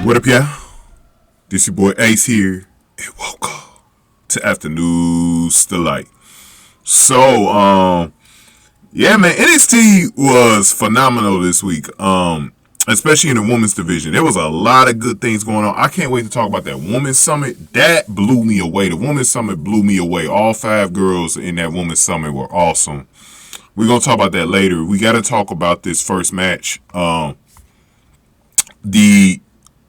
What up, y'all? This your boy Ace here, and welcome to Afternoons Delight. So, yeah, man, NXT was phenomenal this week, especially in the women's division. There was a lot of good things going on. I can't wait to talk about that women's summit. That blew me away. The women's summit blew me away. All 5 girls in that women's summit were awesome. We're going to talk about that later. We got to talk about this first match. The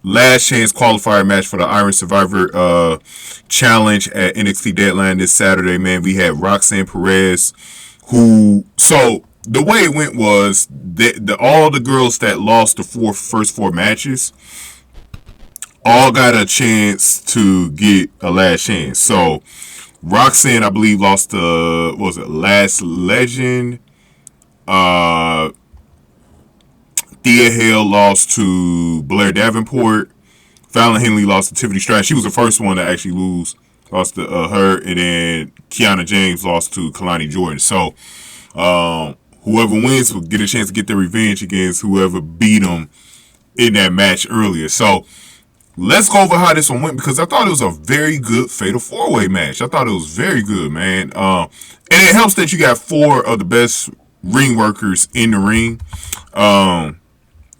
last chance qualifier match for the Iron Survivor challenge at NXT Deadline this Saturday, man. We had Roxanne Perez, so the way it went was that all the girls that lost the first 4 matches all got a chance to get a last chance. So Roxanne, I believe, lost to, what was it, Last Legend. Thea Hail lost to Blair Davenport. Fallon Henley lost to Tiffany Stratton. She was the first one to actually lose. Lost to her. And then Kiana James lost to Kalani Jordan. So whoever wins will get a chance to get their revenge against whoever beat them in that match earlier. So let's go over how this one went, because I thought it was a very good Fatal 4-Way match. I thought it was very good, man. And it helps that you got 4 of the best ring workers in the ring.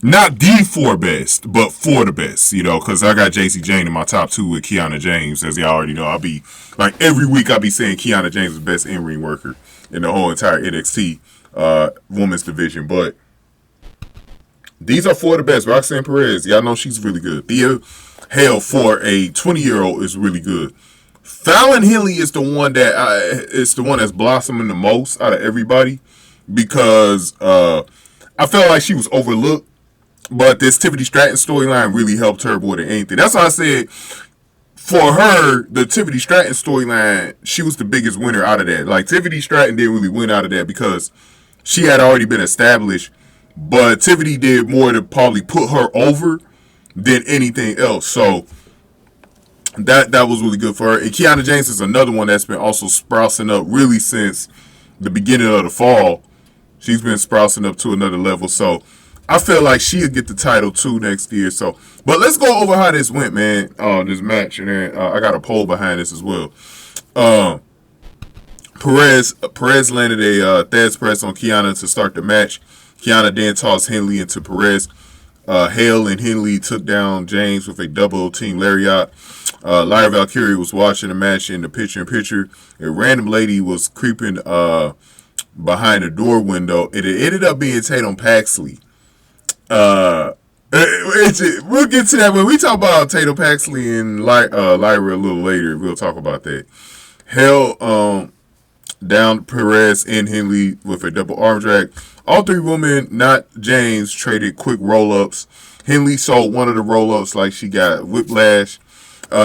Not the 4 best, but 4 the best, because I got Jacy Jayne in my top 2 with Kiana James. As y'all already know, I'll be, like, every week I'll be saying Kiana James is the best in-ring worker in the whole entire NXT women's division. But these are 4 of the best. Roxanne Perez, y'all know she's really good. Thea Hail, for a 20-year-old, is really good. Fallon Henley is the one that's blossoming the most out of everybody, because I felt like she was overlooked. But this Tiffany Stratton storyline really helped her more than anything. That's why I said, for her, the Tiffany Stratton storyline, she was the biggest winner out of that. Like, Tiffany Stratton didn't really win out of that because she had already been established. But Tiffany did more to probably put her over than anything else. So that was really good for her. And Kiana James is another one that's been also sprouting up really since the beginning of the fall. She's been sprouting up to another level. So I feel like she'll get the title too next year. So, but let's go over how this went, man. This match, and then I got a poll behind this as well. Perez landed a Thesz Press on Kiana to start the match. Kiana then tossed Henley into Perez. Hail and Henley took down James with a double team lariat. Lyra Valkyria was watching the match in the picture-in-picture. A random lady was creeping behind a door window, and it ended up being Tatum Paxley. We'll get to that when we talk about Tatum Paxley and Lyra a little later. We'll talk about that. Hail down Perez and Henley with a double arm drag. All 3 women, not James, traded quick roll-ups. Henley sold one of the roll-ups like she got whiplash.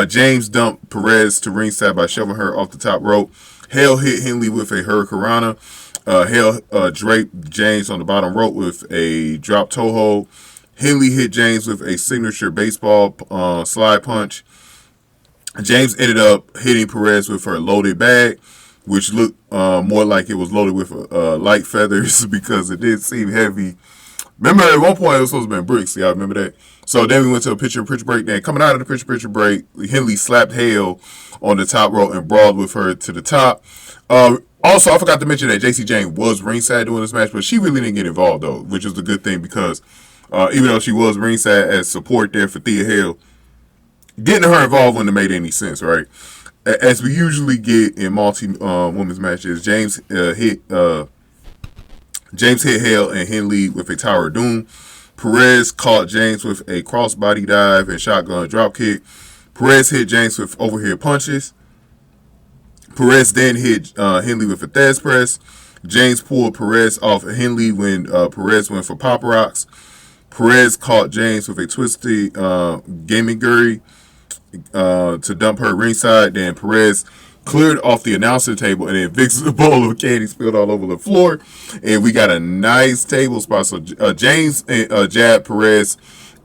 James dumped Perez to ringside by shoving her off the top rope. Hail hit Henley with a huracanrana. Hail draped James on the bottom rope with a drop toehold. Henley hit James with a signature baseball slide punch. James ended up hitting Perez with her loaded bag, which looked more like it was loaded with light feathers because it did seem heavy. Remember, at one point it was supposed to be bricks. Y'all remember that? So then we went to a picture-in-picture break. Then coming out of the picture-in-picture break, Henley slapped Hail on the top rope and brawled with her to the top. Also, I forgot to mention that Jacy Jayne was ringside doing this match, but she really didn't get involved, though, which is a good thing, because even though she was ringside as support there for Thea Hail, getting her involved wouldn't have made any sense, right? As we usually get in multi-women's matches, James hit Hail and Henley with a Tower of Doom. Perez caught James with a crossbody dive and shotgun dropkick. Perez hit James with overhead punches. Perez then hit Henley with a Thesz Press. James pulled Perez off Henley when Perez went for Pop Rocks. Perez caught James with a twisted gaming guri to dump her ringside. Then Perez cleared off the announcer table, and then Vic's bowl of candy spilled all over the floor. And we got a nice table spot. So James jabbed Perez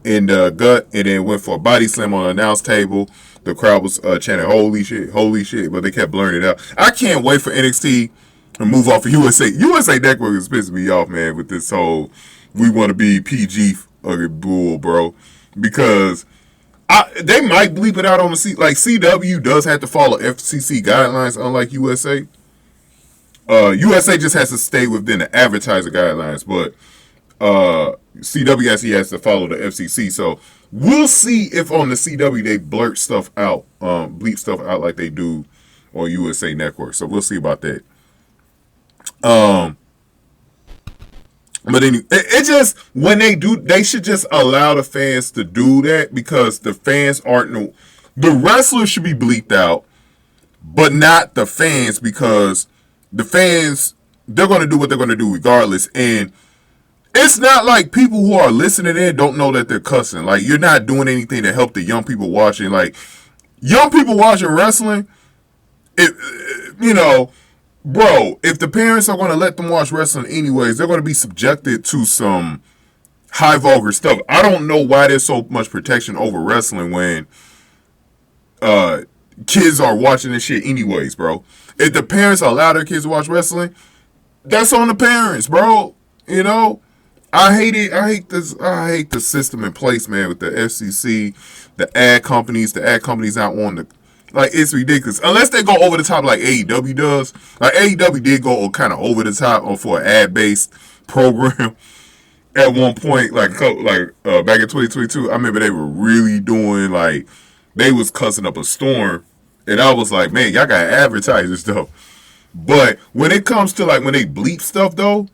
in the gut, and then went for a body slam on the announce table. The crowd was chanting, holy shit, but they kept blurring it out. I can't wait for NXT to move off of USA. USA Network is pissing me off, man, with this whole we want to be PG bull, bro. Because They might bleep it out on the like CW does have to follow FCC guidelines, unlike USA. USA just has to stay within the advertiser guidelines, but CW actually has to follow the FCC. So we'll see if on the CW they blurt stuff out, bleep stuff out like they do on USA Network. So we'll see about that. But anyway, it just, when they do, they should just allow the fans to do that, because the fans aren't, the wrestlers should be bleeped out, but not the fans, because the fans, they're going to do what they're going to do regardless. And it's not like people who are listening in don't know that they're cussing. Like, you're not doing anything to help the young people watching. Like, young people watching wrestling, bro, if the parents are going to let them watch wrestling anyways, they're going to be subjected to some high vulgar stuff. I don't know why there's so much protection over wrestling when kids are watching this shit anyways, bro. If the parents allow their kids to watch wrestling, that's on the parents, bro. I hate it. I hate the system in place, man, with the FCC, the ad companies not wanting to. Like, it's ridiculous. Unless they go over the top like AEW does. Like, AEW did go kind of over the top for an ad-based program at one point, back in 2022. I remember they were really doing, like, they was cussing up a storm. And I was like, man, y'all got advertisers, though. But when it comes to, like, when they bleep stuff, though,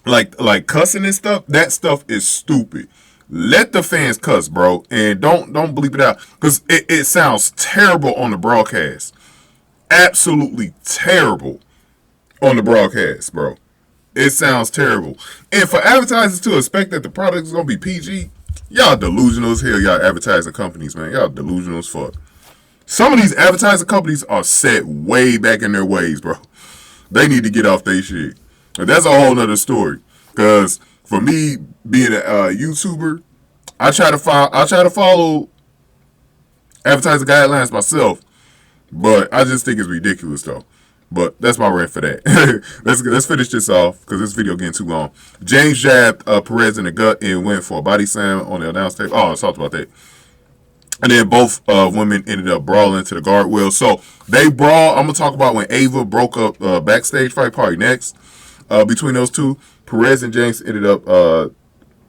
like cussing and stuff, that stuff is stupid. Let the fans cuss, bro, and don't bleep it out, because it sounds terrible on the broadcast. Absolutely terrible on the broadcast, bro. It sounds terrible. And for advertisers to expect that the product is going to be PG, y'all delusional as hell, y'all advertising companies, man. Y'all delusional as fuck. Some of these advertising companies are set way back in their ways, bro. They need to get off their shit. But that's a whole nother story, because for me, being a YouTuber, I try to follow advertising guidelines myself, but I just think it's ridiculous, though. But that's my rant for that. Let's finish this off, because this video getting too long. James jabbed Perez in the gut and went for a body slam on the announce table. Oh, I talked about that. And then both women ended up brawling to the guardrail. So they brawl. I'm gonna talk about when Ava broke up backstage fight, probably next. Between those two, Perez and James ended up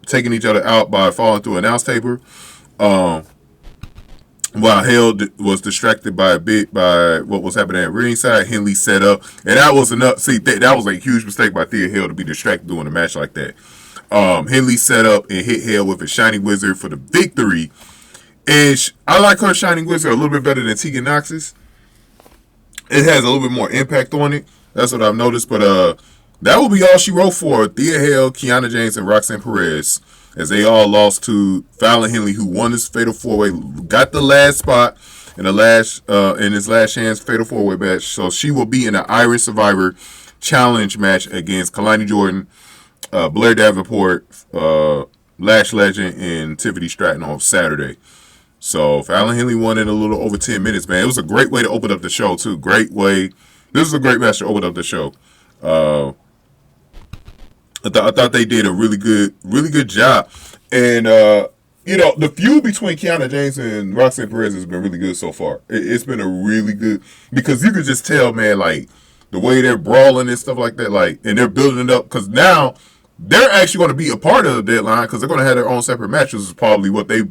taking each other out by falling through an announce table. While Hail was distracted by what was happening at ringside, Henley set up, and that was enough. See, that was a huge mistake by Thea Hail to be distracted doing a match like that. Henley set up and hit Hail with a Shining Wizard for the victory. And I like her Shining Wizard a little bit better than Tegan Knox's. It has a little bit more impact on it. That's what I've noticed. But that will be all she wrote for Thea Hail, Kiana James, and Roxanne Perez, as they all lost to Fallon Henley, who won this Fatal 4-Way, got the last spot in his last chance Fatal 4-Way match. So she will be in the Iron Survivor Challenge match against Kalani Jordan, Blair Davenport, Lash Legend, and Tiffany Stratton on Saturday. So Fallon Henley won in a little over 10 minutes, man. It was a great way to open up the show, too. Great way. This is a great match to open up the show. I thought they did a really good job. And, the feud between Kiana James and Roxanne Perez has been really good so far. It's been a really good, because you can just tell, man, like, the way they're brawling and stuff like that, like, and they're building it up, because now they're actually going to be a part of the deadline, because they're going to have their own separate matches, is probably what they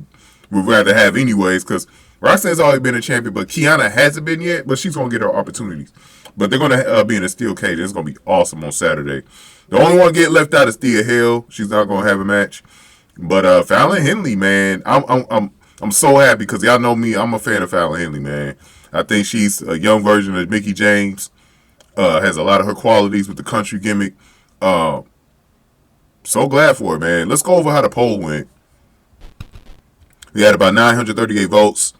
would rather have anyways, because Roxanne's always been a champion, but Kiana hasn't been yet, but she's going to get her opportunities. But they're going to be in a steel cage. It's going to be awesome on Saturday. The only one getting left out is Thea Hail. She's not going to have a match. But Fallon Henley, man, I'm so happy, because y'all know me. I'm a fan of Fallon Henley, man. I think she's a young version of Mickie James. Has a lot of her qualities with the country gimmick. So glad for her, man. Let's go over how the poll went. We had about 938 votes.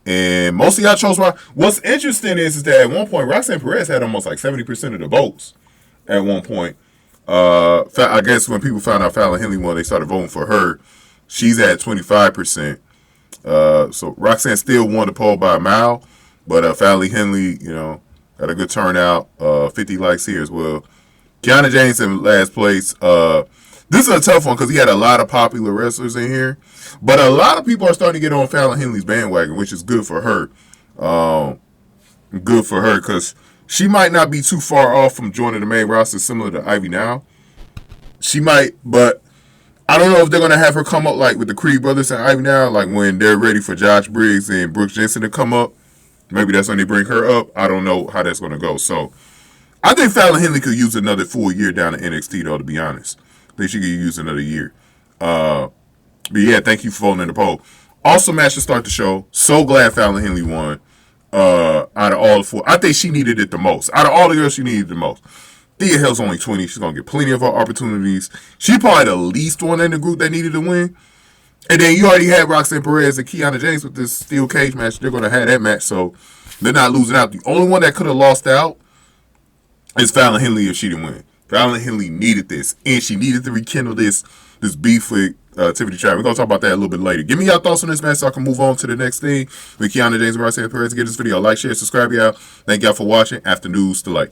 And most of y'all chose Roxanne. What's interesting is that at one point, Roxanne Perez had almost like 70% of the votes at one point. I guess when people found out Fallon Henley won, they started voting for her. She's at 25%. So Roxanne still won the poll by a mile. But Fallon Henley, got a good turnout. 50 likes here as well. Kiana James in last place. This is a tough one because he had a lot of popular wrestlers in here. But a lot of people are starting to get on Fallon Henley's bandwagon, which is good for her. Good for her because she might not be too far off from joining the main roster similar to Ivy now. She might, but I don't know if they're going to have her come up like with the Creed brothers and Ivy now, like when they're ready for Josh Briggs and Brooks Jensen to come up. Maybe that's when they bring her up. I don't know how that's going to go. So I think Fallon Henley could use another full year down at NXT, though, to be honest. I think she could use another year. But yeah, thank you for voting in the poll. Awesome match to start the show. So glad Fallon Henley won. Out of all the four, I think she needed it the most. Out of all the girls, she needed it the most. Thea Hail's only 20. She's going to get plenty of her opportunities. She probably the least one in the group that needed to win. And then you already had Roxanne Perez and Kiana James with this steel cage match. They're going to have that match, so they're not losing out. The only one that could have lost out is Fallon Henley if she didn't win. Fallon Henley needed this, and she needed to rekindle this beef with Tiffany Stratton. We're going to talk about that a little bit later. Give me your thoughts on this match so I can move on to the next thing with Kiana James and Roxanne Perez. Give this video a like, share, subscribe, y'all. Thank y'all for watching. After News to Light.